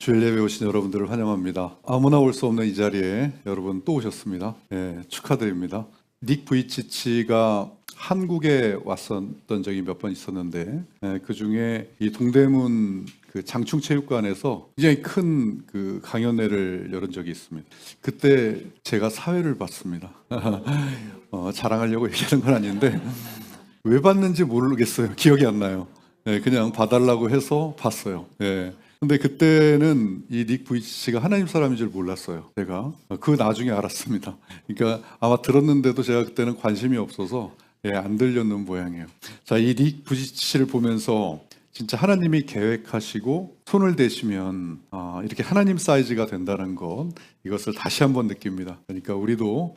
주일 예배 오신 여러분들을 환영합니다. 아무나 올 수 없는 이 자리에 여러분 또 오셨습니다. 축하드립니다. 닉 부이치치가 한국에 왔었던 적이 몇 번 있었는데 그 중에 이 동대문 그 장충체육관에서 굉장히 큰 그 강연회를 열은 적이 있습니다. 그때 제가 사회를 봤습니다. 자랑하려고 얘기하는 건 아닌데 왜 봤는지 모르겠어요. 기억이 안 나요. 그냥 봐달라고 해서 봤어요. 근데 그때는 이 닉 부이치치가 하나님 사람인 줄 몰랐어요. 제가 그 나중에 알았습니다. 그러니까 아마 들었는데도 제가 그때는 관심이 없어서 안 들렸는 모양이에요. 자, 이 닉 부이치치를 보면서 진짜 하나님이 계획하시고 손을 대시면 이렇게 하나님 사이즈가 된다는 것, 이것을 다시 한번 느낍니다. 그러니까 우리도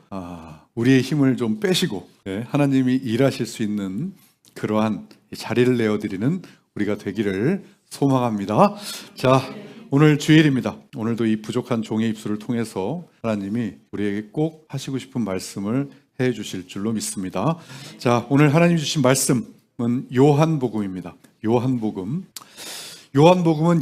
우리의 힘을 좀 빼시고 하나님이 일하실 수 있는 그러한 자리를 내어드리는 우리가 되기를 소망합니다. 자, 오늘 주일입니다. 오늘도 이 부족한 종의 입술을 통해서 하나님이 우리에게 꼭 하시고 싶은 말씀을 해 주실 줄로 믿습니다. 자, 오늘 하나님 주신 말씀은 요한복음입니다. 요한복음은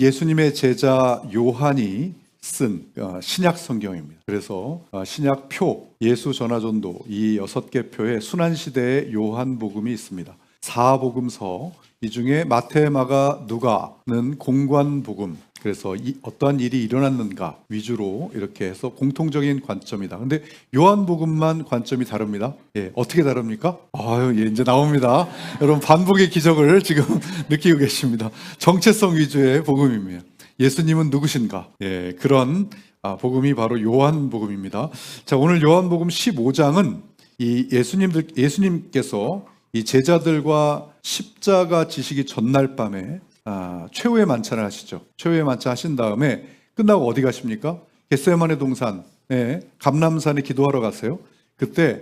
예수님의 제자 요한이 쓴 신약 성경입니다. 그래서 신약표, 예수 전화전도 이 6개 표에 순환시대의 요한복음이 있습니다. 4복음서, 이 중에 마태, 마가, 누가는 공관복음, 그래서 어떠한 일이 일어났는가 위주로 이렇게 해서 공통적인 관점이다. 근데 요한복음만 관점이 다릅니다. 어떻게 다릅니까? 이제 나옵니다. 여러분, 반복의 기적을 지금 느끼고 계십니다. 정체성 위주의 복음입니다. 예수님은 누구신가? 그런 복음이 바로 요한복음입니다. 자, 오늘 요한복음 15장은 이 예수님께서 이 제자들과 십자가 지시기 전날 밤에 최후의 만찬을 하시죠. 최후의 만찬 하신 다음에 끝나고 어디 가십니까? 겟세마네 동산, 감람산에 기도하러 가세요. 그때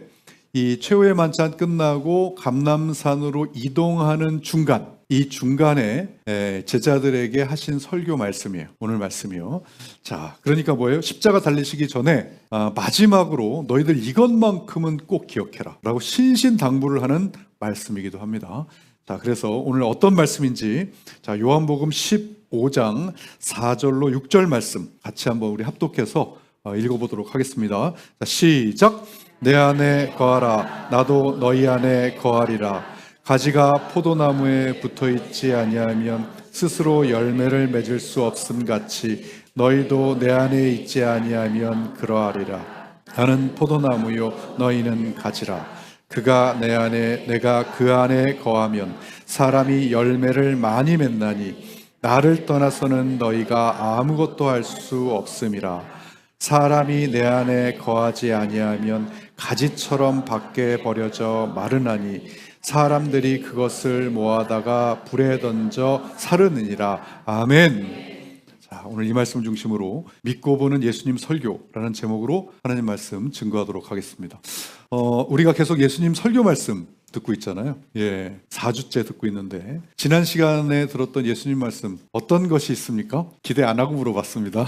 이 최후의 만찬 끝나고 감람산으로 이동하는 중간, 이 중간에 제자들에게 하신 설교 말씀이에요. 오늘 말씀이요. 자, 그러니까 뭐예요? 십자가 달리시기 전에 마지막으로 너희들 이것만큼은 꼭 기억해라 라고 신신당부를 하는 말씀이기도 합니다. 자, 그래서 오늘 어떤 말씀인지, 자, 요한복음 15장 4절로 6절 말씀 같이 한번 우리 합독해서 읽어보도록 하겠습니다. 자, 시작. 내 안에 거하라. 나도 너희 안에 거하리라. 가지가 포도나무에 붙어있지 아니하면 스스로 열매를 맺을 수 없음 같이 너희도 내 안에 있지 아니하면 그러하리라. 나는 포도나무요 너희는 가지라. 그가 내 안에 내가 그 안에 거하면 사람이 열매를 많이 맺나니 나를 떠나서는 너희가 아무것도 할 수 없음이라. 사람이 내 안에 거하지 아니하면 가지처럼 밖에 버려져 마르나니 사람들이 그것을 모아다가 불에 던져 사르느니라. 아멘. 자, 오늘 이 말씀 중심으로 믿고 보는 예수님 설교라는 제목으로 하나님 말씀 증거하도록 하겠습니다. 우리가 계속 예수님 설교 말씀 듣고 있잖아요. 4주째 듣고 있는데 지난 시간에 들었던 예수님 말씀 어떤 것이 있습니까? 기대 안 하고 물어봤습니다.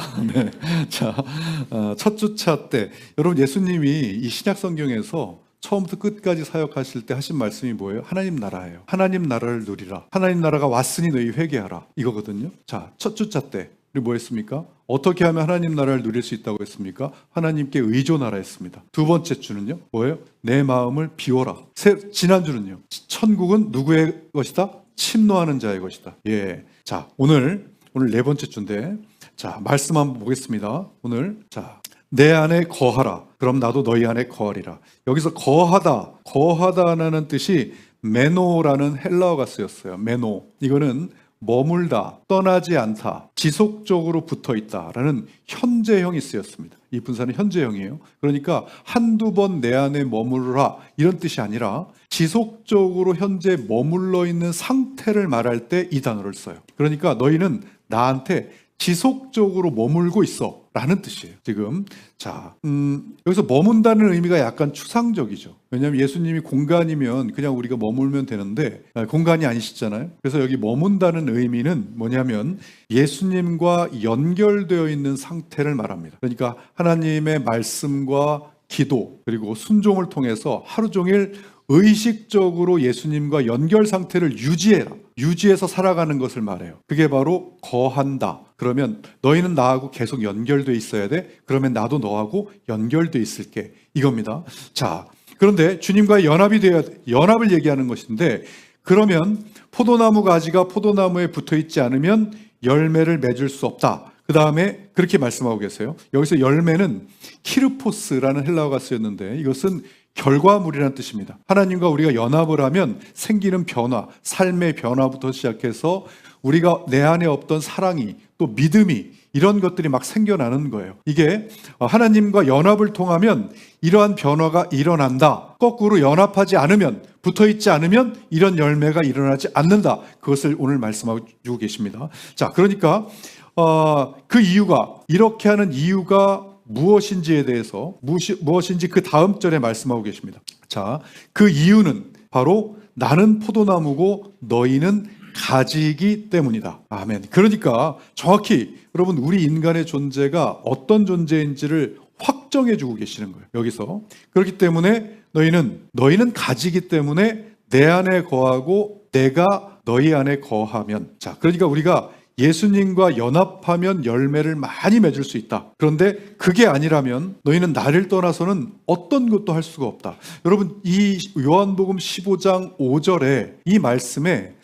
자, 첫 주차 때 여러분, 예수님이 이 신약 성경에서 처음부터 끝까지 사역하실 때 하신 말씀이 뭐예요? 하나님 나라예요. 하나님 나라를 누리라. 하나님 나라가 왔으니 너희 회개하라. 이거거든요. 자, 첫 주차 때 우리 뭐 했습니까? 어떻게 하면 하나님 나라를 누릴 수 있다고 했습니까? 하나님께 의존하라 했습니다. 두 번째 주는요, 뭐예요? 내 마음을 비워라. 지난주는요, 천국은 누구의 것이다? 침노하는 자의 것이다. 자, 오늘 네 번째 주인데, 자, 말씀 한번 보겠습니다. 오늘, 자, 내 안에 거하라. 그럼 나도 너희 안에 거하리라. 여기서 거하다라는 뜻이 메노라는 헬라어가 쓰였어요. 메노. 이거는 머물다, 떠나지 않다, 지속적으로 붙어있다라는 현재형이 쓰였습니다. 이 분사는 현재형이에요. 그러니까 한두 번 내 안에 머무르라 이런 뜻이 아니라 지속적으로 현재 머물러 있는 상태를 말할 때 이 단어를 써요. 그러니까 너희는 나한테 지속적으로 머물고 있어 라는 뜻이에요. 지금 자, 여기서 머문다는 의미가 약간 추상적이죠. 왜냐하면 예수님이 공간이면 그냥 우리가 머물면 되는데 공간이 아니시잖아요. 그래서 여기 머문다는 의미는 뭐냐면 예수님과 연결되어 있는 상태를 말합니다. 그러니까 하나님의 말씀과 기도 그리고 순종을 통해서 하루 종일 의식적으로 예수님과 연결 상태를 유지해서 살아가는 것을 말해요. 그게 바로 거한다. 그러면 너희는 나하고 계속 연결돼 있어야 돼. 그러면 나도 너하고 연결돼 있을게. 이겁니다. 자, 그런데 주님과의 연합을 얘기하는 것인데, 그러면 포도나무 가지가 포도나무에 붙어 있지 않으면 열매를 맺을 수 없다. 그 다음에 그렇게 말씀하고 계세요. 여기서 열매는 키르포스라는 헬라어가 쓰였는데, 이것은 결과물이라는 뜻입니다. 하나님과 우리가 연합을 하면 생기는 변화, 삶의 변화부터 시작해서 우리가 내 안에 없던 사랑이, 또 믿음이, 이런 것들이 막 생겨나는 거예요. 이게 하나님과 연합을 통하면 이러한 변화가 일어난다. 거꾸로 연합하지 않으면, 붙어있지 않으면 이런 열매가 일어나지 않는다. 그것을 오늘 말씀하고 계십니다. 자, 그러니까 그 이유가, 이렇게 하는 이유가 무엇인지에 대해서, 무엇인지 그 다음 절에 말씀하고 계십니다. 자, 그 이유는 바로 나는 포도나무고 너희는 가지이기 때문이다. 아멘. 그러니까 정확히 여러분, 우리 인간의 존재가 어떤 존재인지를 확정해 주고 계시는 거예요. 여기서. 그렇기 때문에 너희는 가지기 때문에 내 안에 거하고 내가 너희 안에 거하면, 자, 그러니까 우리가 예수님과 연합하면 열매를 많이 맺을 수 있다. 그런데 그게 아니라면 너희는 나를 떠나서는 어떤 것도 할 수가 없다. 여러분, 이 요한복음 15장 5절에 이 말씀에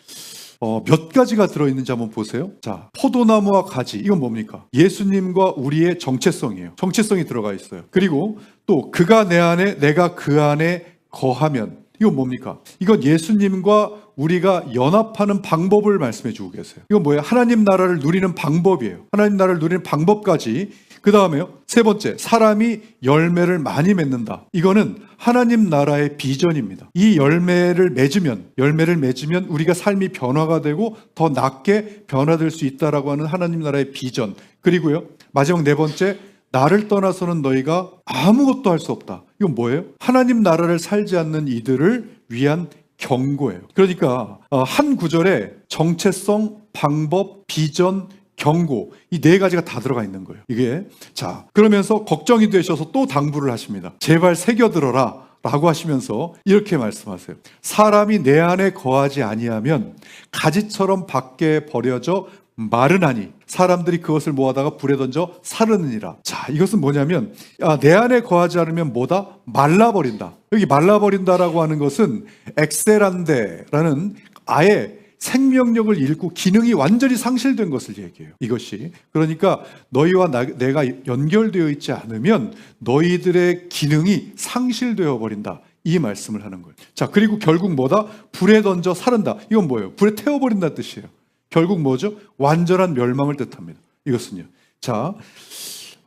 몇 가지가 들어있는지 한번 보세요. 자, 포도나무와 가지, 이건 뭡니까? 예수님과 우리의 정체성이에요. 정체성이 들어가 있어요. 그리고 또 그가 내 안에, 내가 그 안에 거하면, 이건 뭡니까? 이건 예수님과 우리가 연합하는 방법을 말씀해 주고 계세요. 이건 뭐예요? 하나님 나라를 누리는 방법이에요. 하나님 나라를 누리는 방법까지. 그 다음에요, 세 번째, 사람이 열매를 많이 맺는다. 이거는 하나님 나라의 비전입니다. 이 열매를 맺으면 우리가 삶이 변화가 되고 더 낫게 변화될 수 있다라고 하는 하나님 나라의 비전. 그리고요, 마지막 네 번째, 나를 떠나서는 너희가 아무것도 할 수 없다. 이건 뭐예요? 하나님 나라를 살지 않는 이들을 위한 경고예요. 그러니까 한 구절에 정체성, 방법, 비전, 경고, 이 네 가지가 다 들어가 있는 거예요. 이게, 자, 그러면서 걱정이 되셔서 또 당부를 하십니다. 제발 새겨들어라 라고 하시면서 이렇게 말씀하세요. 사람이 내 안에 거하지 아니하면 가지처럼 밖에 버려져 마르나니 사람들이 그것을 모아다가 불에 던져 사르느니라. 자, 이것은 뭐냐면 내 안에 거하지 않으면 뭐다? 말라버린다. 여기 말라버린다라고 하는 것은 엑세란데라는 아예 생명력을 잃고 기능이 완전히 상실된 것을 얘기해요. 이것이. 그러니까 너희와 내가 연결되어 있지 않으면 너희들의 기능이 상실되어 버린다. 이 말씀을 하는 거예요. 자, 그리고 결국 뭐다? 불에 던져 사른다. 이건 뭐예요? 불에 태워버린다는 뜻이에요. 결국 뭐죠? 완전한 멸망을 뜻합니다. 이것은요. 자,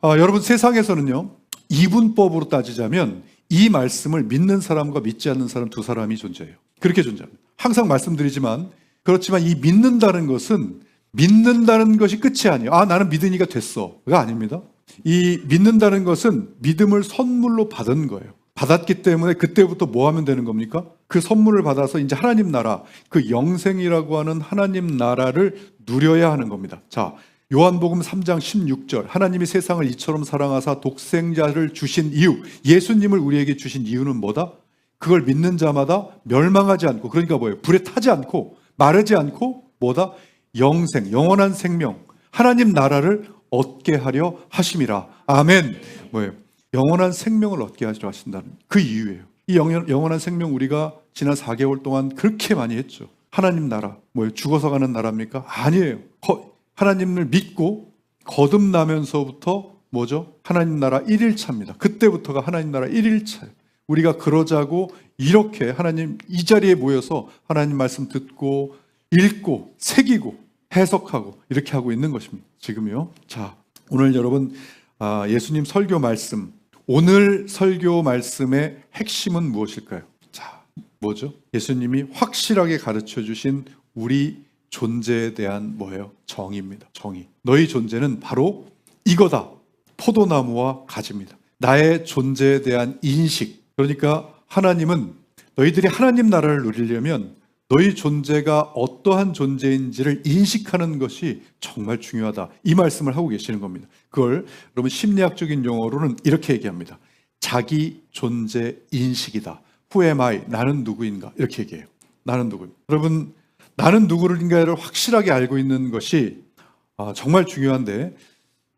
여러분, 세상에서는요, 이분법으로 따지자면 이 말씀을 믿는 사람과 믿지 않는 사람 두 사람이 존재해요. 그렇게 존재합니다. 항상 말씀드리지만, 그렇지만 이 믿는다는 것은 믿는다는 것이 끝이 아니에요. 나는 믿으니까 됐어가 아닙니다. 이 믿는다는 것은 믿음을 선물로 받은 거예요. 받았기 때문에 그때부터 뭐 하면 되는 겁니까? 그 선물을 받아서 이제 하나님 나라, 그 영생이라고 하는 하나님 나라를 누려야 하는 겁니다. 자, 요한복음 3장 16절, 하나님이 세상을 이처럼 사랑하사 독생자를 주신 이유, 예수님을 우리에게 주신 이유는 뭐다? 그걸 믿는 자마다 멸망하지 않고, 그러니까 뭐예요? 불에 타지 않고 마르지 않고 뭐다? 영생, 영원한 생명, 하나님 나라를 얻게 하려 하심이라. 아멘. 뭐예요? 영원한 생명을 얻게 하시려 하신다는 그 이유예요. 이 영원한 생명 우리가 지난 4개월 동안 그렇게 많이 했죠. 하나님 나라, 뭐예요? 죽어서 가는 나라입니까? 아니에요. 하나님을 믿고 거듭나면서부터 뭐죠? 하나님 나라 1일차입니다. 그때부터가 하나님 나라 1일차예요. 우리가 그러자고 이렇게 하나님 이 자리에 모여서 하나님 말씀 듣고 읽고 새기고 해석하고 이렇게 하고 있는 것입니다. 지금요. 자, 오늘 여러분 예수님 설교 말씀, 오늘 설교 말씀의 핵심은 무엇일까요? 자, 뭐죠? 예수님이 확실하게 가르쳐 주신 우리 존재에 대한 뭐예요? 정의입니다. 정의. 너희 존재는 바로 이거다. 포도나무와 가지입니다. 나의 존재에 대한 인식. 그러니까 하나님은 너희들이 하나님 나라를 누리려면 너희 존재가 어떠한 존재인지를 인식하는 것이 정말 중요하다. 이 말씀을 하고 계시는 겁니다. 그걸 여러분 심리학적인 용어로는 이렇게 얘기합니다. 자기 존재 인식이다. Who am I? 나는 누구인가? 이렇게 얘기해요. 나는 누구인가? 여러분, 나는 누구인가를 확실하게 알고 있는 것이 정말 중요한데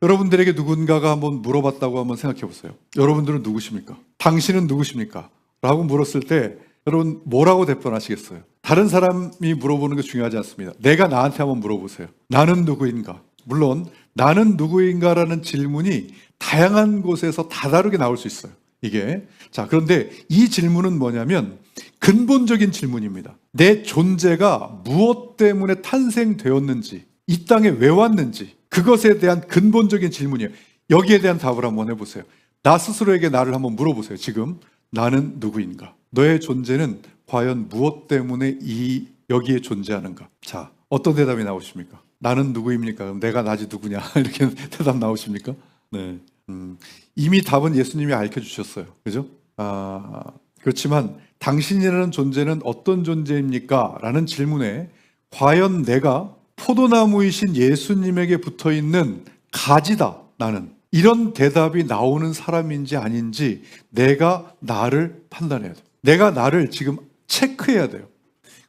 여러분들에게 누군가가 한번 물어봤다고 한번 생각해 보세요. 여러분들은 누구십니까? 당신은 누구십니까? 라고 물었을 때 여러분 뭐라고 답변하시겠어요? 다른 사람이 물어보는 게 중요하지 않습니다. 내가 나한테 한번 물어보세요. 나는 누구인가? 물론 나는 누구인가라는 질문이 다양한 곳에서 다 다르게 나올 수 있어요. 이게 그런데 이 질문은 뭐냐면 근본적인 질문입니다. 내 존재가 무엇 때문에 탄생되었는지, 이 땅에 왜 왔는지, 그것에 대한 근본적인 질문이에요. 여기에 대한 답을 한번 해보세요. 나 스스로에게 나를 한번 물어보세요. 지금 나는 누구인가? 너의 존재는 과연 무엇 때문에 여기에 존재하는가? 자, 어떤 대답이 나오십니까? 나는 누구입니까? 그럼 내가 나지 누구냐? 이렇게 대답 나오십니까? 네. 이미 답은 예수님이 알려주셨어요. 그죠? 그렇지만 당신이라는 존재는 어떤 존재입니까? 라는 질문에 과연 내가 포도나무이신 예수님에게 붙어있는 가지다, 나는. 이런 대답이 나오는 사람인지 아닌지 내가 나를 판단해야 돼요. 내가 나를 지금 체크해야 돼요.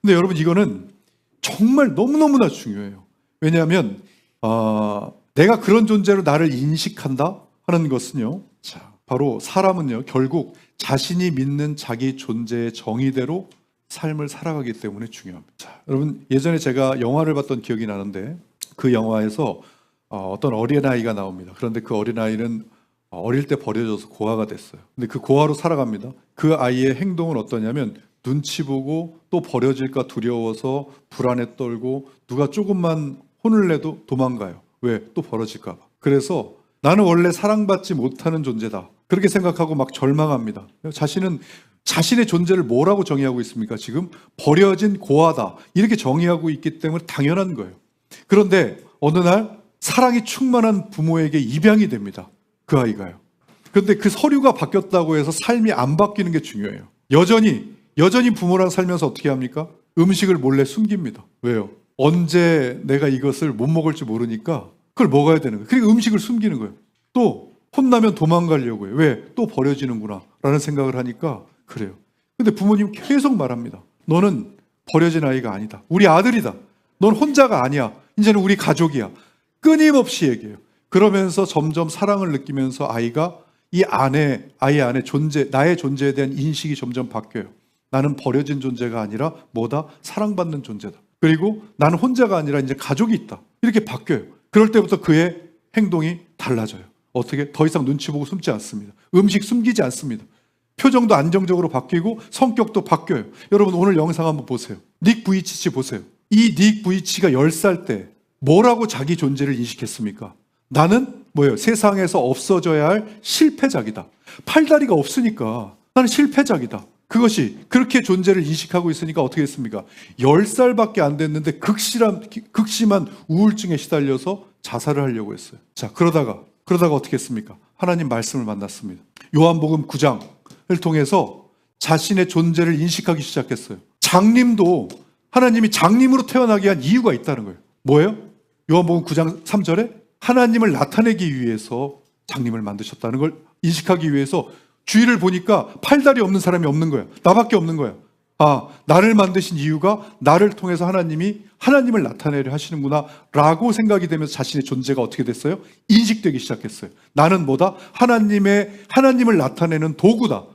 근데 여러분 이거는 정말 너무너무나 중요해요. 왜냐하면 내가 그런 존재로 나를 인식한다 하는 것은요, 바로 사람은요 결국 자신이 믿는 자기 존재의 정의대로 삶을 살아가기 때문에 중요합니다. 여러분 예전에 제가 영화를 봤던 기억이 나는데 그 영화에서 어떤 어린아이가 나옵니다. 그런데 그 어린아이는 어릴 때 버려져서 고아가 됐어요. 근데 그 고아로 살아갑니다. 그 아이의 행동은 어떠냐면 눈치 보고 또 버려질까 두려워서 불안에 떨고 누가 조금만 혼을 내도 도망가요. 왜? 또 버려질까 봐. 그래서 나는 원래 사랑받지 못하는 존재다. 그렇게 생각하고 막 절망합니다. 자신은 자신의 존재를 뭐라고 정의하고 있습니까? 지금 버려진 고아다. 이렇게 정의하고 있기 때문에 당연한 거예요. 그런데 어느 날 사랑이 충만한 부모에게 입양이 됩니다. 그 아이가요. 그런데 그 서류가 바뀌었다고 해서 삶이 안 바뀌는 게 중요해요. 여전히 부모랑 살면서 어떻게 합니까? 음식을 몰래 숨깁니다. 왜요? 언제 내가 이것을 못 먹을지 모르니까 그걸 먹어야 되는 거예요. 그러니까 음식을 숨기는 거예요. 또 혼나면 도망가려고 해요. 왜? 또 버려지는구나 라는 생각을 하니까 그래요. 근데 부모님 계속 말합니다. 너는 버려진 아이가 아니다. 우리 아들이다. 넌 혼자가 아니야. 이제는 우리 가족이야. 끊임없이 얘기해요. 그러면서 점점 사랑을 느끼면서 아이가 아이 안에 나의 존재에 대한 인식이 점점 바뀌어요. 나는 버려진 존재가 아니라 뭐다? 사랑받는 존재다. 그리고 나는 혼자가 아니라 이제 가족이 있다. 이렇게 바뀌어요. 그럴 때부터 그의 행동이 달라져요. 어떻게? 더 이상 눈치 보고 숨지 않습니다. 음식 숨기지 않습니다. 표정도 안정적으로 바뀌고 성격도 바뀌어요. 여러분 오늘 영상 한번 보세요. 닉 부이치치 보세요. 이 닉 부이치가 10살 때 뭐라고 자기 존재를 인식했습니까? 나는 뭐예요? 세상에서 없어져야 할 실패작이다. 팔다리가 없으니까 나는 실패작이다. 그것이 그렇게 존재를 인식하고 있으니까 어떻게 했습니까? 10살밖에 안 됐는데 극심한 우울증에 시달려서 자살을 하려고 했어요. 자, 그러다가 어떻게 했습니까? 하나님 말씀을 만났습니다. 요한복음 9장을 통해서 자신의 존재를 인식하기 시작했어요. 장님도 하나님이 장님으로 태어나게 한 이유가 있다는 거예요. 뭐예요? 요한복음 9장 3절에 하나님을 나타내기 위해서 장님을 만드셨다는 걸 인식하기 위해서 주위를 보니까 팔다리 없는 사람이 없는 거야. 나밖에 없는 거야. 나를 만드신 이유가 나를 통해서 하나님을 나타내려 하시는구나 라고 생각이 되면서 자신의 존재가 어떻게 됐어요? 인식되기 시작했어요. 나는 뭐다? 하나님을 나타내는 도구다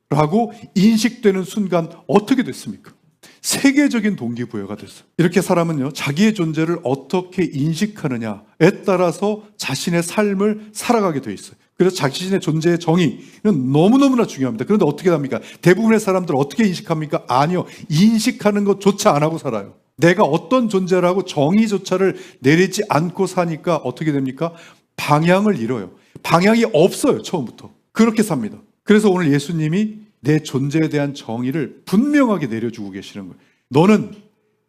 라고 인식되는 순간 어떻게 됐습니까? 세계적인 동기부여가 됐어요. 이렇게 사람은요, 자기의 존재를 어떻게 인식하느냐에 따라서 자신의 삶을 살아가게 돼 있어요. 그래서 자신의 존재의 정의는 너무너무나 중요합니다. 그런데 어떻게 합니까? 대부분의 사람들은 어떻게 인식합니까? 아니요. 인식하는 것조차 안 하고 살아요. 내가 어떤 존재라고 정의조차를 내리지 않고 사니까 어떻게 됩니까? 방향을 잃어요. 방향이 없어요. 처음부터. 그렇게 삽니다. 그래서 오늘 예수님이 내 존재에 대한 정의를 분명하게 내려주고 계시는 거예요. 너는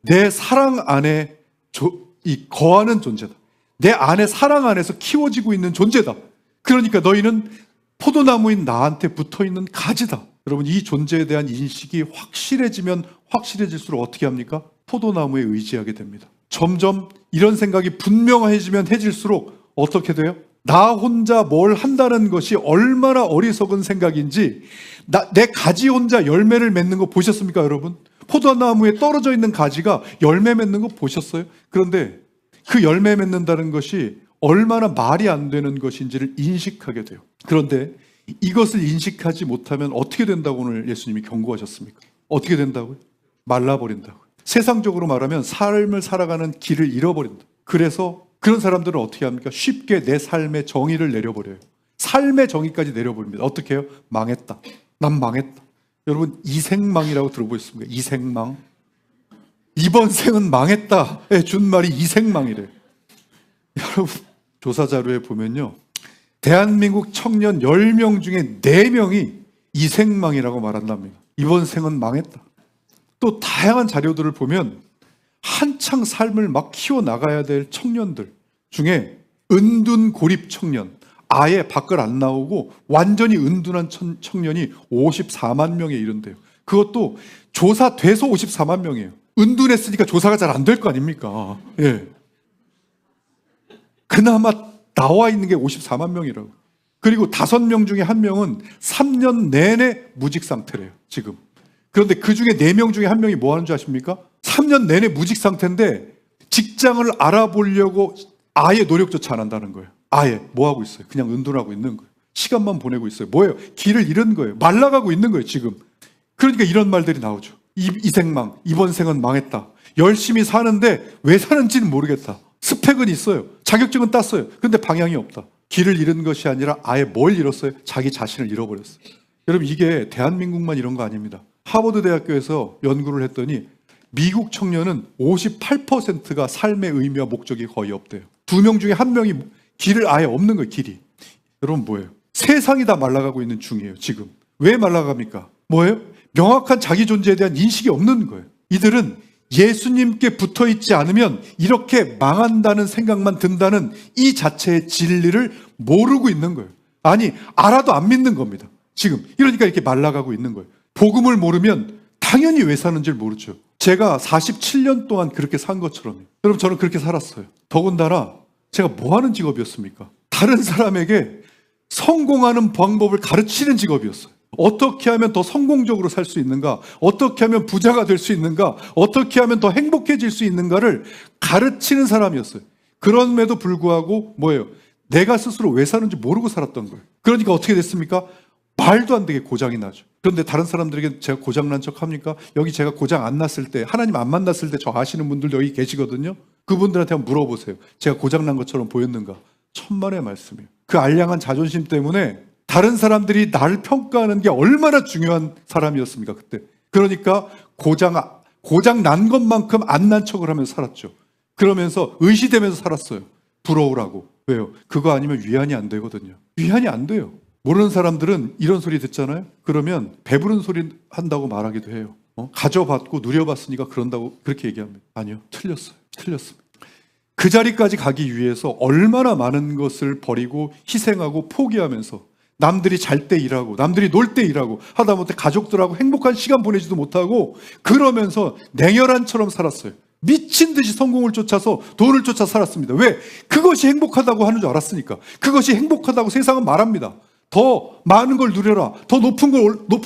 내 사랑 안에 거하는 존재다. 내 안에 사랑 안에서 키워지고 있는 존재다. 그러니까 너희는 포도나무인 나한테 붙어있는 가지다. 여러분 이 존재에 대한 인식이 확실해지면 확실해질수록 어떻게 합니까? 포도나무에 의지하게 됩니다. 점점 이런 생각이 분명해지면 해질수록 어떻게 돼요? 나 혼자 뭘 한다는 것이 얼마나 어리석은 생각인지 내 가지 혼자 열매를 맺는 거 보셨습니까 여러분? 포도나무에 떨어져 있는 가지가 열매 맺는 거 보셨어요? 그런데 그 열매 맺는다는 것이 얼마나 말이 안 되는 것인지를 인식하게 돼요. 그런데 이것을 인식하지 못하면 어떻게 된다고 오늘 예수님이 경고하셨습니까? 어떻게 된다고요? 말라버린다고요. 세상적으로 말하면 삶을 살아가는 길을 잃어버린다. 그래서 그런 사람들은 어떻게 합니까? 쉽게 내 삶의 정의를 내려버려요. 삶의 정의까지 내려버립니다. 어떻게 해요? 망했다. 난 망했다. 여러분, 이생망이라고 들어보셨습니까? 이생망. 이번 생은 망했다. 준 말이 이생망이래요. 여러분, 조사 자료에 보면요, 대한민국 청년 10명 중에 4명이 이생망이라고 말한답니다. 이번 생은 망했다. 또 다양한 자료들을 보면 한창 삶을 막 키워나가야 될 청년들 중에 은둔 고립 청년, 아예 밖을 안 나오고 완전히 은둔한 청년이 54만 명에 이른대요. 그것도 조사돼서 54만 명이에요. 은둔했으니까 조사가 잘 안 될 거 아닙니까? 예. 그나마 나와 있는 게 54만 명이라고. 그리고 5명 중에 1명은 3년 내내 무직 상태래요, 지금. 그런데 그 중에 4명 중에 1명이 뭐 하는 줄 아십니까? 3년 내내 무직 상태인데 직장을 알아보려고 아예 노력조차 안 한다는 거예요. 아예 뭐 하고 있어요? 그냥 은둔하고 있는 거예요. 시간만 보내고 있어요. 뭐예요? 길을 잃은 거예요. 말라가고 있는 거예요, 지금. 그러니까 이런 말들이 나오죠. 이생망, 이번 생은 망했다. 열심히 사는데 왜 사는지는 모르겠다. 스펙은 있어요. 자격증은 땄어요. 근데 방향이 없다. 길을 잃은 것이 아니라 아예 뭘 잃었어요? 자기 자신을 잃어버렸어요. 여러분, 이게 대한민국만 이런 거 아닙니다. 하버드 대학교에서 연구를 했더니 미국 청년은 58%가 삶의 의미와 목적이 거의 없대요. 2명 중에 1명이 길을 아예 없는 거예요, 길이. 여러분, 뭐예요? 세상이 다 말라가고 있는 중이에요, 지금. 왜 말라갑니까? 뭐예요? 명확한 자기 존재에 대한 인식이 없는 거예요. 이들은 예수님께 붙어 있지 않으면 이렇게 망한다는 생각만 든다는 이 자체의 진리를 모르고 있는 거예요. 아니, 알아도 안 믿는 겁니다, 지금. 이러니까 이렇게 말라가고 있는 거예요. 복음을 모르면 당연히 왜 사는지를 모르죠. 제가 47년 동안 그렇게 산 것처럼요. 여러분, 저는 그렇게 살았어요. 더군다나 제가 뭐 하는 직업이었습니까? 다른 사람에게 성공하는 방법을 가르치는 직업이었어요. 어떻게 하면 더 성공적으로 살 수 있는가? 어떻게 하면 부자가 될 수 있는가? 어떻게 하면 더 행복해질 수 있는가를 가르치는 사람이었어요. 그럼에도 불구하고 뭐예요? 내가 스스로 왜 사는지 모르고 살았던 거예요. 그러니까 어떻게 됐습니까? 말도 안 되게 고장이 나죠. 그런데 다른 사람들에게 제가 고장 난 척 합니까? 여기 제가 고장 안 났을 때, 하나님 안 만났을 때 저 아시는 분들도 여기 계시거든요. 그분들한테 한번 물어보세요. 제가 고장 난 것처럼 보였는가? 천만의 말씀이에요. 그 알량한 자존심 때문에 다른 사람들이 나를 평가하는 게 얼마나 중요한 사람이었습니까, 그때. 그러니까 고장 난 것만큼 안 난 척을 하면서 살았죠. 그러면서 의시되면서 살았어요. 부러우라고. 왜요? 그거 아니면 위안이 안 되거든요. 위안이 안 돼요. 모르는 사람들은 이런 소리 듣잖아요. 그러면 배부른 소리 한다고 말하기도 해요. 가져봤고 누려봤으니까 그런다고 그렇게 얘기합니다. 아니요, 틀렸습니다. 그 자리까지 가기 위해서 얼마나 많은 것을 버리고 희생하고 포기하면서 남들이 잘 때 일하고 남들이 놀 때 일하고 하다못해 가족들하고 행복한 시간 보내지도 못하고 그러면서 냉혈한처럼 살았어요. 미친 듯이 성공을 쫓아서 돈을 쫓아 살았습니다. 왜? 그것이 행복하다고 하는 줄 알았으니까. 그것이 행복하다고 세상은 말합니다. 더 많은 걸 누려라. 더 높은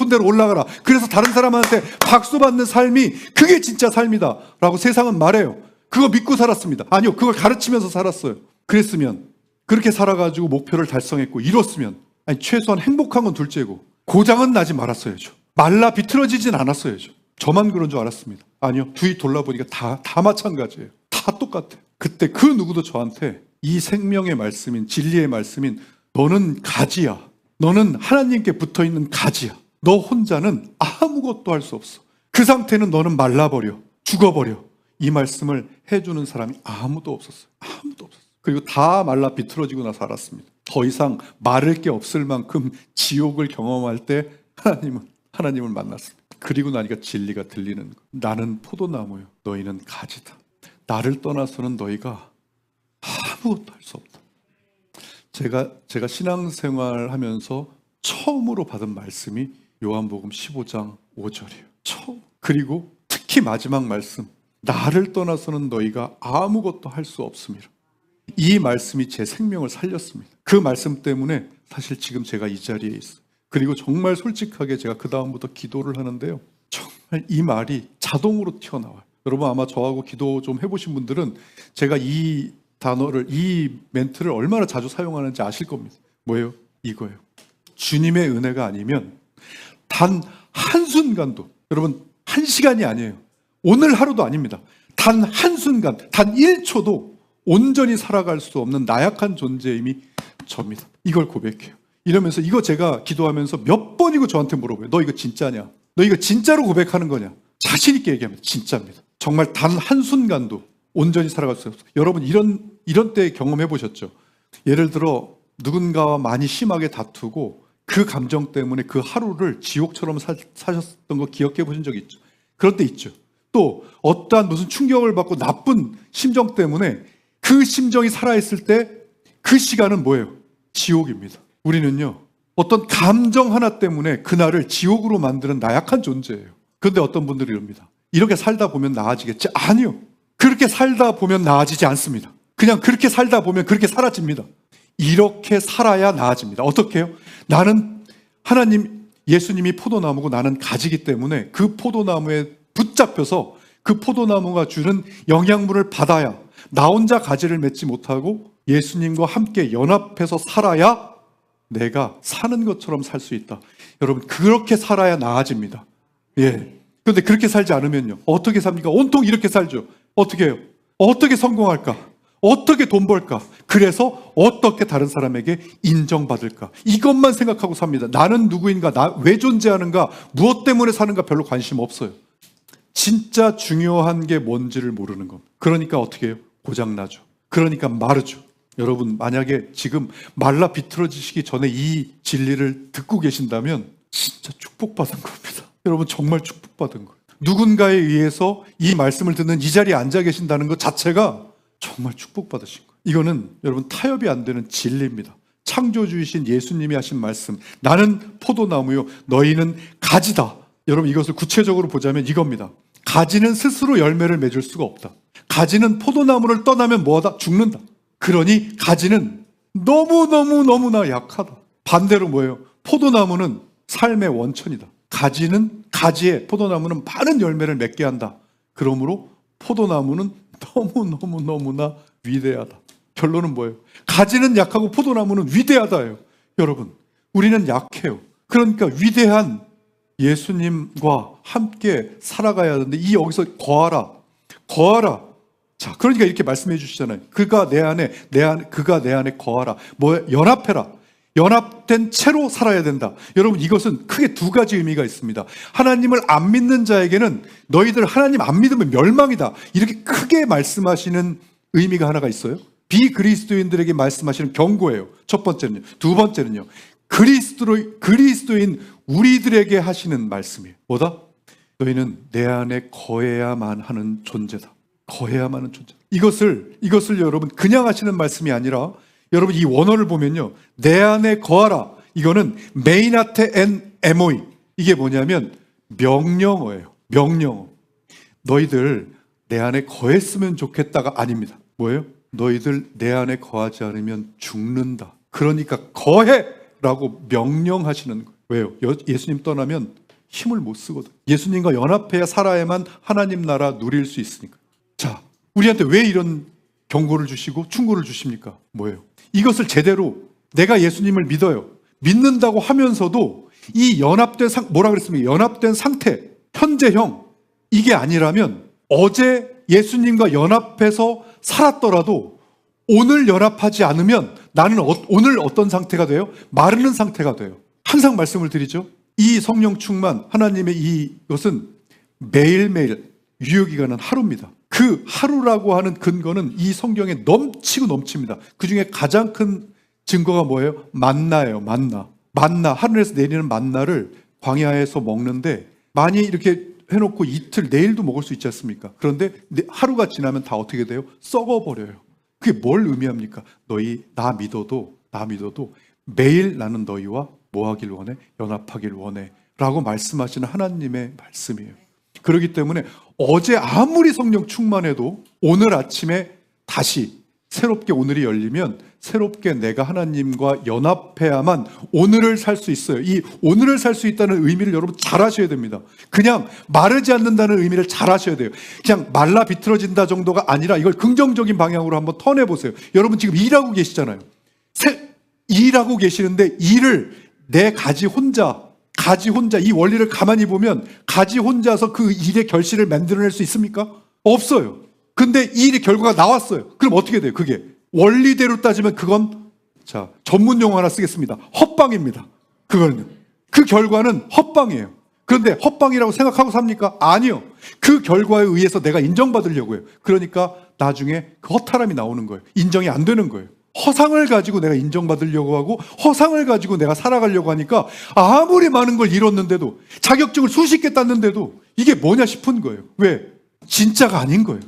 데로 올라가라. 그래서 다른 사람한테 박수 받는 삶이 그게 진짜 삶이다 라고 세상은 말해요. 그거 믿고 살았습니다. 아니요, 그걸 가르치면서 살았어요. 그랬으면, 그렇게 살아가지고 목표를 달성했고 이뤘으면, 아니 최소한 행복한 건 둘째고 고장은 나지 말았어야죠. 말라 비틀어지진 않았어야죠. 저만 그런 줄 알았습니다. 아니요, 주위 돌아보니까 다 마찬가지예요. 다 똑같아요. 그때 그 누구도 저한테 이 생명의 말씀인, 진리의 말씀인 너는 가지야. 너는 하나님께 붙어있는 가지야. 너 혼자는 아무것도 할 수 없어. 그 상태는 너는 말라버려. 죽어버려. 이 말씀을 해주는 사람이 아무도 없었어요. 아무도 없었어요. 그리고 다 말라 비틀어지고 나서 알았습니다. 더 이상 마를 게 없을 만큼 지옥을 경험할 때 하나님을 만났습니다. 그리고 나니까 진리가 들리는 거. 나는 포도나무요, 너희는 가지다. 나를 떠나서는 너희가 아무것도 할 수 없다. 제가 신앙생활 하면서 처음으로 받은 말씀이 요한복음 15장 5절이에요. 처음. 그리고 특히 마지막 말씀, 나를 떠나서는 너희가 아무것도 할 수 없음이라. 이 말씀이 제 생명을 살렸습니다. 그 말씀 때문에 사실 지금 제가 이 자리에 있어요. 그리고 정말 솔직하게 제가 그 다음부터 기도를 하는데요, 정말 이 말이 자동으로 튀어나와요. 여러분 아마 저하고 기도 좀 해보신 분들은 제가 이 단어를, 이 멘트를 얼마나 자주 사용하는지 아실 겁니다. 뭐예요? 이거예요. 주님의 은혜가 아니면 단 한순간도, 여러분 1시간이 아니에요. 오늘 하루도 아닙니다. 단 한순간, 단 1초도 온전히 살아갈 수 없는 나약한 존재임이 접니다. 이걸 고백해요. 이러면서 이거 제가 기도하면서 몇 번이고 저한테 물어봐요. 너 이거 진짜냐? 너 이거 진짜로 고백하는 거냐? 자신 있게 얘기합니다. 진짜입니다. 정말 단 한순간도 온전히 살아갈 수 없어요. 여러분 이런 때 경험해 보셨죠? 예를 들어 누군가와 많이 심하게 다투고 그 감정 때문에 그 하루를 지옥처럼 사셨던 거 기억해 보신 적 있죠? 그럴 때 있죠. 또 어떠한 무슨 충격을 받고 나쁜 심정 때문에 그 심정이 살아있을 때 그 시간은 뭐예요? 지옥입니다. 우리는요, 어떤 감정 하나 때문에 그날을 지옥으로 만드는 나약한 존재예요. 그런데 어떤 분들이 이럽니다. 이렇게 살다 보면 나아지겠지? 아니요. 그렇게 살다 보면 나아지지 않습니다. 그냥 그렇게 살다 보면 그렇게 사라집니다. 이렇게 살아야 나아집니다. 어떻게 해요? 나는 하나님, 예수님이 포도나무고 나는 가지기 때문에 그 포도나무에 붙잡혀서 그 포도나무가 주는 영양분을 받아야 나 혼자 가지를 맺지 못하고 예수님과 함께 연합해서 살아야 내가 사는 것처럼 살 수 있다. 여러분 그렇게 살아야 나아집니다. 예. 그런데 그렇게 살지 않으면요, 어떻게 삽니까? 온통 이렇게 살죠. 어떻게 해요? 어떻게 성공할까? 어떻게 돈 벌까? 그래서 어떻게 다른 사람에게 인정받을까? 이것만 생각하고 삽니다. 나는 누구인가? 나 왜 존재하는가? 무엇 때문에 사는가? 별로 관심 없어요. 진짜 중요한 게 뭔지를 모르는 겁니다. 그러니까 어떻게 해요? 고장나죠. 그러니까 마르죠. 여러분 만약에 지금 말라 비틀어지시기 전에 이 진리를 듣고 계신다면 진짜 축복받은 겁니다. 여러분 정말 축복받은 거예요. 누군가에 의해서 이 말씀을 듣는 이 자리에 앉아 계신다는 것 자체가 정말 축복받으신 거예요. 이거는 여러분 타협이 안 되는 진리입니다. 창조주이신 예수님이 하신 말씀, 나는 포도나무요 너희는 가지다. 여러분 이것을 구체적으로 보자면 이겁니다. 가지는 스스로 열매를 맺을 수가 없다. 가지는 포도나무를 떠나면 뭐하다? 죽는다. 그러니 가지는 너무나 약하다. 반대로 뭐예요? 포도나무는 삶의 원천이다. 가지에 포도나무는 많은 열매를 맺게 한다. 그러므로 포도나무는 너무나 위대하다. 결론은 뭐예요? 가지는 약하고 포도나무는 위대하다예요. 여러분 우리는 약해요. 그러니까 위대한 예수님과 함께 살아가야 하는데 이 여기서 거하라. 자, 그러니까 이렇게 말씀해 주시잖아요. 그가 내 안에 거하라. 연합해라. 연합된 채로 살아야 된다. 여러분 이것은 크게 두 가지 의미가 있습니다. 하나님을 안 믿는 자에게는 너희들 하나님 안 믿으면 멸망이다. 이렇게 크게 말씀하시는 의미가 하나가 있어요. 비그리스도인들에게 말씀하시는 경고예요. 첫 번째는요. 두 번째는요. 그리스도인 우리들에게 하시는 말씀이에요. 뭐다? 너희는 내 안에 거해야만 하는 존재다. 거해야만 하는 존재. 이것을 여러분 그냥 하시는 말씀이 아니라 여러분 이 원어를 보면요. 내 안에 거하라. 이거는 메이나테 엔 에모이. 이게 뭐냐면 명령어예요. 명령어. 너희들 내 안에 거했으면 좋겠다가 아닙니다. 뭐예요? 너희들 내 안에 거하지 않으면 죽는다. 그러니까 거해라고 명령하시는 거예요. 왜요? 예수님 떠나면 힘을 못 쓰거든. 예수님과 연합해야 살아야만 하나님 나라 누릴 수 있으니까. 자, 우리한테 왜 이런 경고를 주시고 충고를 주십니까? 뭐예요? 이것을 제대로 내가 예수님을 믿어요. 믿는다고 하면서도 이 뭐라 그랬습니까? 연합된 상태, 현재형 이게 아니라면 어제 예수님과 연합해서 살았더라도 오늘 연합하지 않으면 나는 오늘 어떤 상태가 돼요? 마르는 상태가 돼요. 항상 말씀을 드리죠. 이 성령 충만 하나님의 이것은 매일매일 유효기간은 하루입니다. 그 하루라고 하는 근거는 이 성경에 넘치고 넘칩니다. 그 중에 가장 큰 증거가 뭐예요? 만나예요. 만나. 하늘에서 내리는 만나를 광야에서 먹는데 많이 이렇게 해놓고 이틀, 내일도 먹을 수 있지 않습니까? 그런데 하루가 지나면 다 어떻게 돼요? 썩어버려요. 그게 뭘 의미합니까? 나 믿어도 매일 나는 너희와 뭐 하길 원해? 연합하길 원해. 라고 말씀하시는 하나님의 말씀이에요. 그렇기 때문에 어제 아무리 성령 충만해도 오늘 아침에 다시 새롭게 오늘이 열리면 새롭게 내가 하나님과 연합해야만 오늘을 살 수 있어요. 이 오늘을 살 수 있다는 의미를 여러분 잘 아셔야 됩니다. 그냥 마르지 않는다는 의미를 잘 아셔야 돼요. 그냥 말라 비틀어진다 정도가 아니라 이걸 긍정적인 방향으로 한번 턴해보세요. 여러분 지금 일하고 계시잖아요. 일하고 계시는데 일을 내 가지 혼자 이 원리를 가만히 보면 가지 혼자서 그 일의 결실을 만들어낼 수 있습니까? 없어요. 근데 이 일의 결과가 나왔어요. 그럼 어떻게 돼요? 그게 원리대로 따지면 그건 전문 용어 하나 쓰겠습니다. 헛방입니다. 그거는 그 결과는 헛방이에요. 그런데 헛방이라고 생각하고 삽니까? 아니요. 그 결과에 의해서 내가 인정받으려고 해요. 그러니까 나중에 그 허탈함이 나오는 거예요. 인정이 안 되는 거예요. 허상을 가지고 내가 인정받으려고 하고 허상을 가지고 내가 살아가려고 하니까 아무리 많은 걸 이뤘는데도 자격증을 수십 개 땄는데도 이게 뭐냐 싶은 거예요. 왜? 진짜가 아닌 거예요.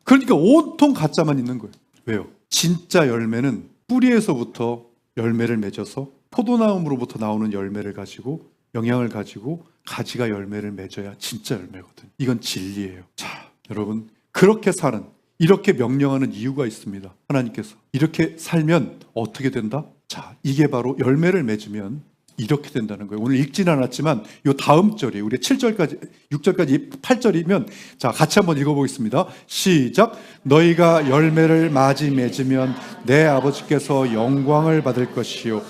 그러니까 온통 가짜만 있는 거예요. 왜요? 진짜 열매는 뿌리에서부터 열매를 맺어서 포도나무로부터 나오는 열매를 가지고 영양을 가지고 가지가 열매를 맺어야 진짜 열매거든. 이건 진리예요. 자, 여러분 그렇게 사는 이렇게 명령하는 이유가 있습니다. 하나님께서 이렇게 살면 어떻게 된다? 자, 이게 바로 열매를 맺으면 이렇게 된다는 거예요. 오늘 읽지는 않았지만 요 다음 절이 우리 7절까지 6절까지 8절이면 자, 같이 한번 읽어보겠습니다. 시작. 너희가 열매를 많이 맺으면 내 아버지께서 영광을 받을 것이요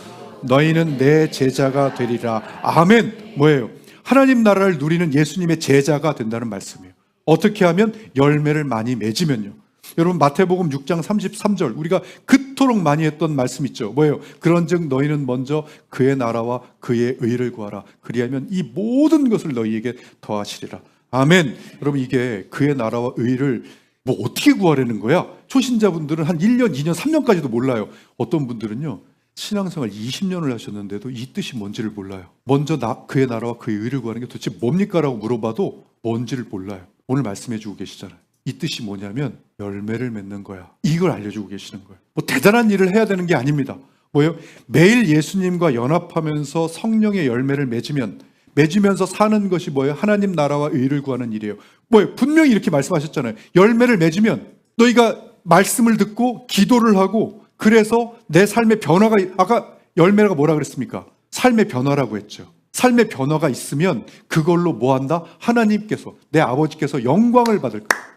너희는 내 제자가 되리라. 아멘. 뭐예요? 하나님 나라를 누리는 예수님의 제자가 된다는 말씀이에요. 어떻게 하면 열매를 많이 맺으면요. 여러분 마태복음 6장 33절 우리가 그토록 많이 했던 말씀 있죠. 뭐예요? 그런즉 너희는 먼저 그의 나라와 그의 의를 구하라. 그리하면 이 모든 것을 너희에게 더하시리라. 아멘. 여러분 이게 그의 나라와 의를 뭐 어떻게 구하려는 거야? 초신자분들은 한 1년, 2년, 3년까지도 몰라요. 어떤 분들은요. 신앙생활 20년을 하셨는데도 이 뜻이 뭔지를 몰라요. 먼저 그의 나라와 그의 의를 구하는 게 도대체 뭡니까? 라고 물어봐도 뭔지를 몰라요. 오늘 말씀해 주고 계시잖아요. 이 뜻이 뭐냐면 열매를 맺는 거야. 이걸 알려주고 계시는 거예요. 뭐 대단한 일을 해야 되는 게 아닙니다. 뭐예요? 매일 예수님과 연합하면서 성령의 열매를 맺으면서 사는 것이 뭐예요? 하나님 나라와 의를 구하는 일이에요. 뭐예요? 분명히 이렇게 말씀하셨잖아요. 열매를 맺으면 너희가 말씀을 듣고 기도를 하고 그래서 내 삶의 변화가 아까 열매가 뭐라 그랬습니까? 삶의 변화라고 했죠. 삶의 변화가 있으면 그걸로 뭐 한다? 하나님께서 내 아버지께서 영광을 받을 거예요.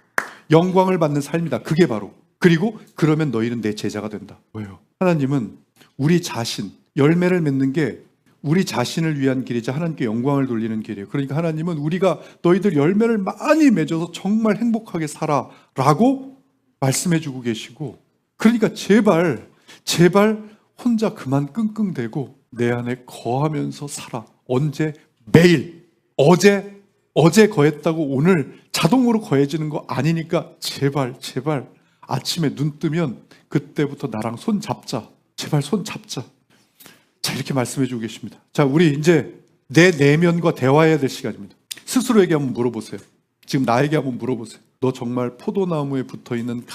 영광을 받는 삶이다. 그게 바로. 그리고 그러면 너희는 내 제자가 된다. 왜요? 하나님은 우리 자신, 열매를 맺는 게 우리 자신을 위한 길이자 하나님께 영광을 돌리는 길이에요. 그러니까 하나님은 우리가 너희들 열매를 많이 맺어서 정말 행복하게 살아 라고 말씀해 주고 계시고 그러니까 제발 혼자 그만 끙끙대고 내 안에 거하면서 살아. 언제? 매일. 어제 거했다고 오늘 자동으로 거해지는 거 아니니까 제발 아침에 눈 뜨면 그때부터 나랑 손 잡자. 제발 손 잡자. 자, 이렇게 말씀해 주고 계십니다. 자, 우리 이제 내 내면과 대화해야 될 시간입니다. 스스로에게 한번 물어보세요. 지금 나에게 한번 물어보세요. 너 정말 포도나무에 붙어있는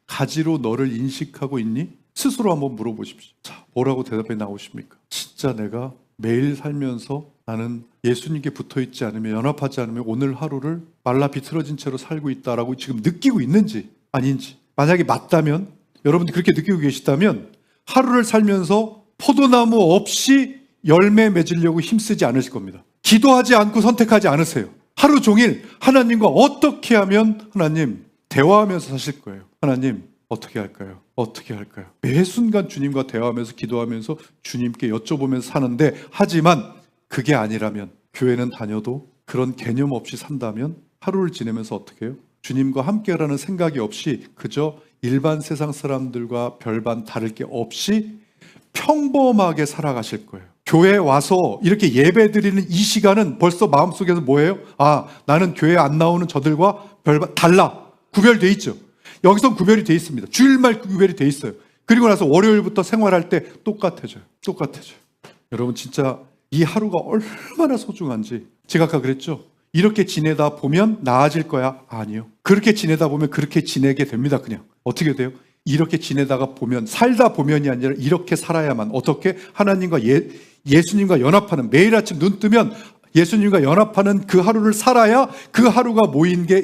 가지로 너를 인식하고 있니? 스스로 한번 물어보십시오. 자, 뭐라고 대답해 나오십니까? 진짜 내가 매일 살면서 나는 예수님께 붙어있지 않으면 연합하지 않으면 오늘 하루를 말라 비틀어진 채로 살고 있다라고 지금 느끼고 있는지 아닌지 만약에 맞다면 여러분들 그렇게 느끼고 계시다면 하루를 살면서 포도나무 없이 열매 맺으려고 힘쓰지 않으실 겁니다. 기도하지 않고 선택하지 않으세요. 하루 종일 하나님과 어떻게 하면 하나님 대화하면서 사실 거예요. 하나님 어떻게 할까요? 어떻게 할까요? 매 순간 주님과 대화하면서 기도하면서 주님께 여쭤보면서 사는데 하지만 그게 아니라면 교회는 다녀도 그런 개념 없이 산다면 하루를 지내면서 어떻게 해요? 주님과 함께라는 생각이 없이 그저 일반 세상 사람들과 별반 다를 게 없이 평범하게 살아가실 거예요. 교회에 와서 이렇게 예배 드리는 이 시간은 벌써 마음속에서 뭐예요? 아, 나는 교회 안 나오는 저들과 별반 달라. 구별돼 있죠. 여기서 구별이 돼 있습니다. 주일날 구별이 돼 있어요. 그리고 나서 월요일부터 생활할 때 똑같아져요. 여러분 진짜 이 하루가 얼마나 소중한지 제가 아까 그랬죠. 이렇게 지내다 보면 나아질 거야? 아니요. 그렇게 지내다 보면 그렇게 지내게 됩니다. 그냥 어떻게 돼요? 이렇게 지내다가 보면 살다 보면이 아니라 이렇게 살아야만 어떻게 하나님과 예수님과 연합하는 매일 아침 눈 뜨면 예수님과 연합하는 그 하루를 살아야 그 하루가 모인 게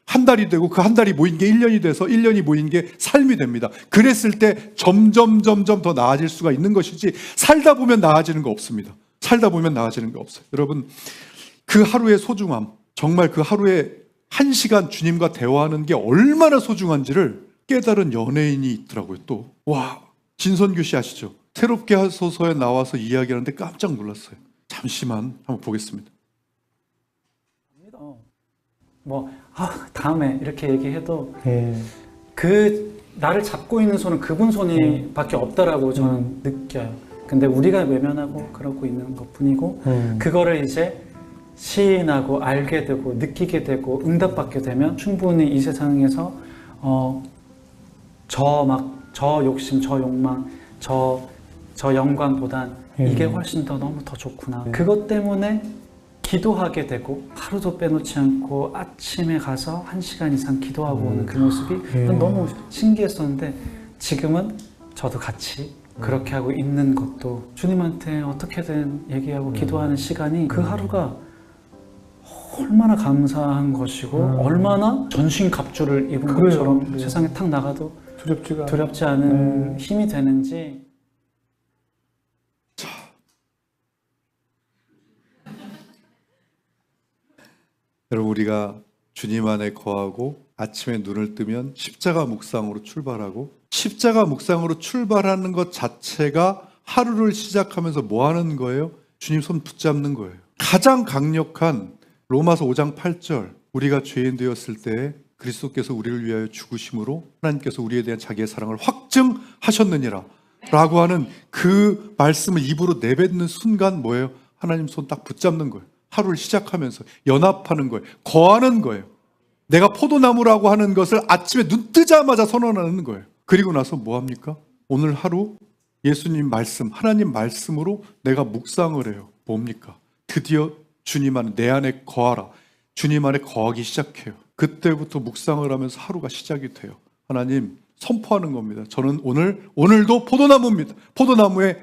한 달이 되고 그 한 달이 모인 게 1년이 돼서 1년이 모인 게 삶이 됩니다. 그랬을 때 점점 더 나아질 수가 있는 것이지 살다 보면 나아지는 거 없습니다. 살다 보면 나아지는 거 없어요. 여러분, 그 하루의 소중함, 정말 그 하루에 1시간 주님과 대화하는 게 얼마나 소중한지를 깨달은 연예인이 있더라고요. 또 진선규 씨 아시죠? 새롭게 하소서에 나와서 이야기하는데 깜짝 놀랐어요. 잠시만 한번 보겠습니다. 다음에 이렇게 얘기해도 그 나를 잡고 있는 손은 그분 손이 밖에 없다라고 저는 느껴요. 근데 우리가 외면하고 그러고 있는 것 뿐이고 그거를 이제 시인하고 알게 되고 느끼게 되고 응답받게 되면 충분히 이 세상에서 저 욕심, 저 욕망, 저 영광보단 이게 훨씬 더 너무 더 좋구나. 그것 때문에 기도하게 되고 하루도 빼놓지 않고 아침에 가서 1시간 이상 기도하고 오는 그 모습이 너무 신기했었는데 지금은 저도 같이 그렇게 하고 있는 것도 주님한테 어떻게든 얘기하고 기도하는 시간이 그 하루가 얼마나 감사한 것이고 얼마나 전신갑주를 입은 것처럼 세상에 탁 나가도 두렵지 않은 힘이 되는지. 여러분, 우리가 주님 안에 거하고 아침에 눈을 뜨면 십자가 묵상으로 출발하고 십자가 묵상으로 출발하는 것 자체가 하루를 시작하면서 뭐 하는 거예요? 주님 손 붙잡는 거예요. 가장 강력한 로마서 5장 8절, 우리가 죄인 되었을 때 그리스도께서 우리를 위하여 죽으심으로 하나님께서 우리에 대한 자기의 사랑을 확증하셨느니라 라고 하는 그 말씀을 입으로 내뱉는 순간 뭐예요? 하나님 손 딱 붙잡는 거예요. 하루를 시작하면서 연합하는 거예요. 거하는 거예요. 내가 포도나무라고 하는 것을 아침에 눈 뜨자마자 선언하는 거예요. 그리고 나서 뭐 합니까? 오늘 하루 예수님 말씀, 하나님 말씀으로 내가 묵상을 해요. 뭡니까? 드디어 주님 안에, 내 안에 거하라. 주님 안에 거하기 시작해요. 그때부터 묵상을 하면서 하루가 시작이 돼요. 하나님 선포하는 겁니다. 저는 오늘도 포도나무입니다. 포도나무에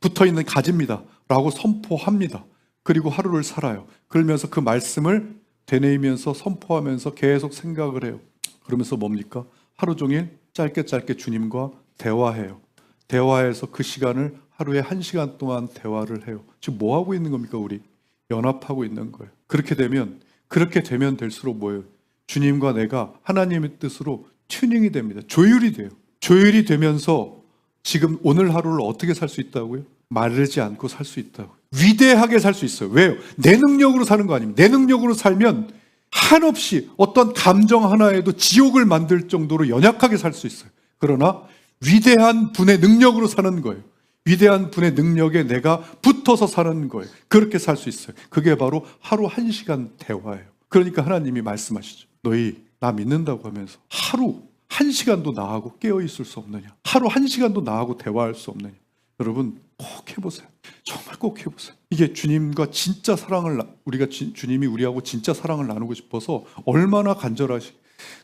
붙어있는 가지입니다 라고 선포합니다. 그리고 하루를 살아요. 그러면서 그 말씀을 되뇌이면서 선포하면서 계속 생각을 해요. 그러면서 뭡니까? 하루 종일 짧게 주님과 대화해요. 대화해서 그 시간을 하루에 1시간 동안 대화를 해요. 지금 뭐 하고 있는 겁니까? 우리 연합하고 있는 거예요. 그렇게 되면 될수록 뭐예요? 주님과 내가 하나님의 뜻으로 튜닝이 됩니다. 조율이 돼요. 조율이 되면서 지금 오늘 하루를 어떻게 살 수 있다고요? 마르지 않고 살 수 있다고요. 위대하게 살 수 있어요. 왜요? 내 능력으로 사는 거 아닙니다. 내 능력으로 살면 한없이 어떤 감정 하나에도 지옥을 만들 정도로 연약하게 살 수 있어요. 그러나 위대한 분의 능력으로 사는 거예요. 위대한 분의 능력에 내가 붙어서 사는 거예요. 그렇게 살 수 있어요. 그게 바로 하루 1시간 대화예요. 그러니까 하나님이 말씀하시죠. 너희 나 믿는다고 하면서 하루 1시간도 나하고 깨어있을 수 없느냐? 하루 1시간도 나하고 대화할 수 없느냐? 여러분 꼭 해보세요. 정말 꼭 해보세요. 이게 주님과 진짜 사랑을 주님이 우리하고 진짜 사랑을 나누고 싶어서 얼마나 간절하시.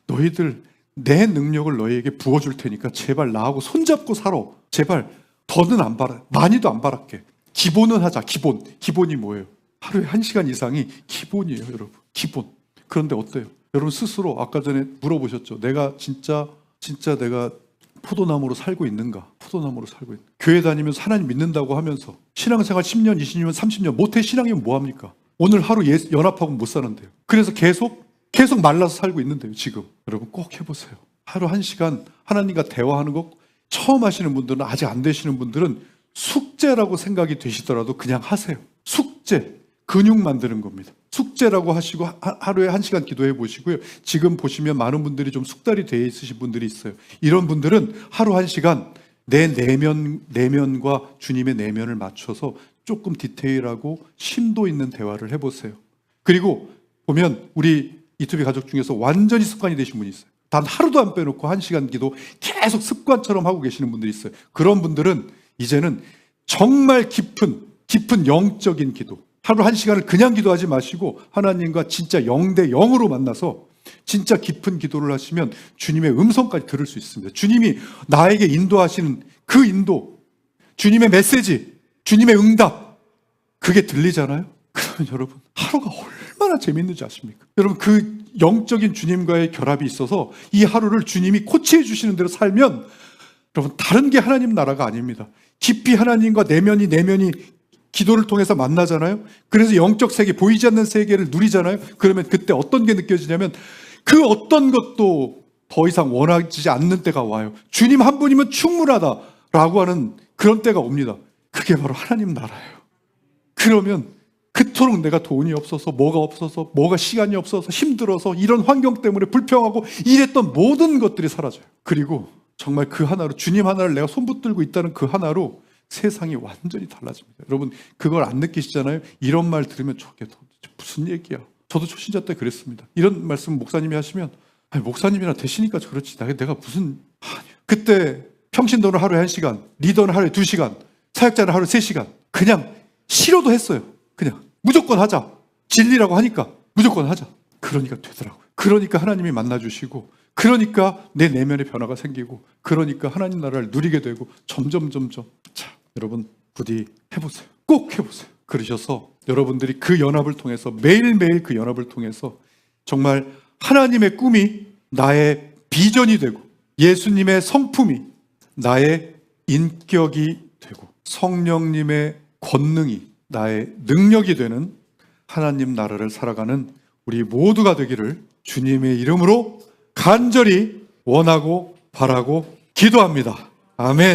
너희들 내 능력을 너희에게 부어줄 테니까 제발 나하고 손잡고 살아. 제발 더는 안 바라, 많이도 안 바랄게. 기본은 하자. 기본이 뭐예요? 하루에 1시간 이상이 기본이에요, 여러분. 기본. 그런데 어때요? 여러분 스스로 아까 전에 물어보셨죠. 내가 진짜 내가 포도나무로 살고 있는가? 포도나무로 살고 있는가? 교회 다니면서 하나님 믿는다고 하면서 신앙생활 10년, 20년, 30년 모태 신앙이면 뭐합니까? 오늘 하루 연합하고 못 사는데요. 그래서 계속 말라서 살고 있는데요. 지금 여러분 꼭 해보세요. 하루 1시간 하나님과 대화하는 거 처음 하시는 분들은, 아직 안 되시는 분들은 숙제라고 생각이 되시더라도 그냥 하세요. 숙제, 근육 만드는 겁니다. 숙제라고 하시고 하루에 1시간 기도해 보시고요. 지금 보시면 많은 분들이 좀 숙달이 되어 있으신 분들이 있어요. 이런 분들은 하루 1시간 내 내면과 주님의 내면을 맞춰서 조금 디테일하고 심도 있는 대화를 해보세요. 그리고 보면 우리 이투비 가족 중에서 완전히 습관이 되신 분이 있어요. 단 하루도 안 빼놓고 1시간 기도 계속 습관처럼 하고 계시는 분들이 있어요. 그런 분들은 이제는 정말 깊은 영적인 기도, 하루 1시간을 그냥 기도하지 마시고 하나님과 진짜 0대 0으로 만나서 진짜 깊은 기도를 하시면 주님의 음성까지 들을 수 있습니다. 주님이 나에게 인도하시는 그 인도, 주님의 메시지, 주님의 응답, 그게 들리잖아요. 그러면 여러분 하루가 얼마나 재밌는지 아십니까? 여러분, 그 영적인 주님과의 결합이 있어서 이 하루를 주님이 코치해 주시는 대로 살면 여러분, 다른 게 하나님 나라가 아닙니다. 깊이 하나님과 내면이 기도를 통해서 만나잖아요. 그래서 영적 세계, 보이지 않는 세계를 누리잖아요. 그러면 그때 어떤 게 느껴지냐면 그 어떤 것도 더 이상 원하지 않는 때가 와요. 주님 한 분이면 충분하다라고 하는 그런 때가 옵니다. 그게 바로 하나님 나라예요. 그러면 그토록 내가 돈이 없어서, 뭐가 시간이 없어서, 힘들어서, 이런 환경 때문에 불평하고 이랬던 모든 것들이 사라져요. 그리고 정말 그 하나로, 주님 하나를 내가 손붙들고 있다는 그 하나로 세상이 완전히 달라집니다. 여러분, 그걸 안 느끼시잖아요. 이런 말 들으면 저게 도대체 무슨 얘기야. 저도 초신자 때 그랬습니다. 이런 말씀 목사님이 하시면, 아니, 목사님이나 되시니까 그렇지, 내가 무슨, 그때 평신도는 하루에 1시간, 리더는 하루에 2시간, 사역자는 하루에 3시간, 그냥 싫어도 했어요. 그냥 무조건 하자. 진리라고 하니까 무조건 하자. 그러니까 되더라고요. 그러니까 하나님이 만나주시고, 그러니까 내 내면의 변화가 생기고, 그러니까 하나님 나라를 누리게 되고, 점점. 자, 여러분, 부디 해보세요. 꼭 해보세요. 그러셔서 여러분들이 그 연합을 통해서, 매일매일 그 연합을 통해서 정말 하나님의 꿈이 나의 비전이 되고, 예수님의 성품이 나의 인격이 되고, 성령님의 권능이 나의 능력이 되는 하나님 나라를 살아가는 우리 모두가 되기를 주님의 이름으로 간절히 원하고 바라고 기도합니다. 아멘.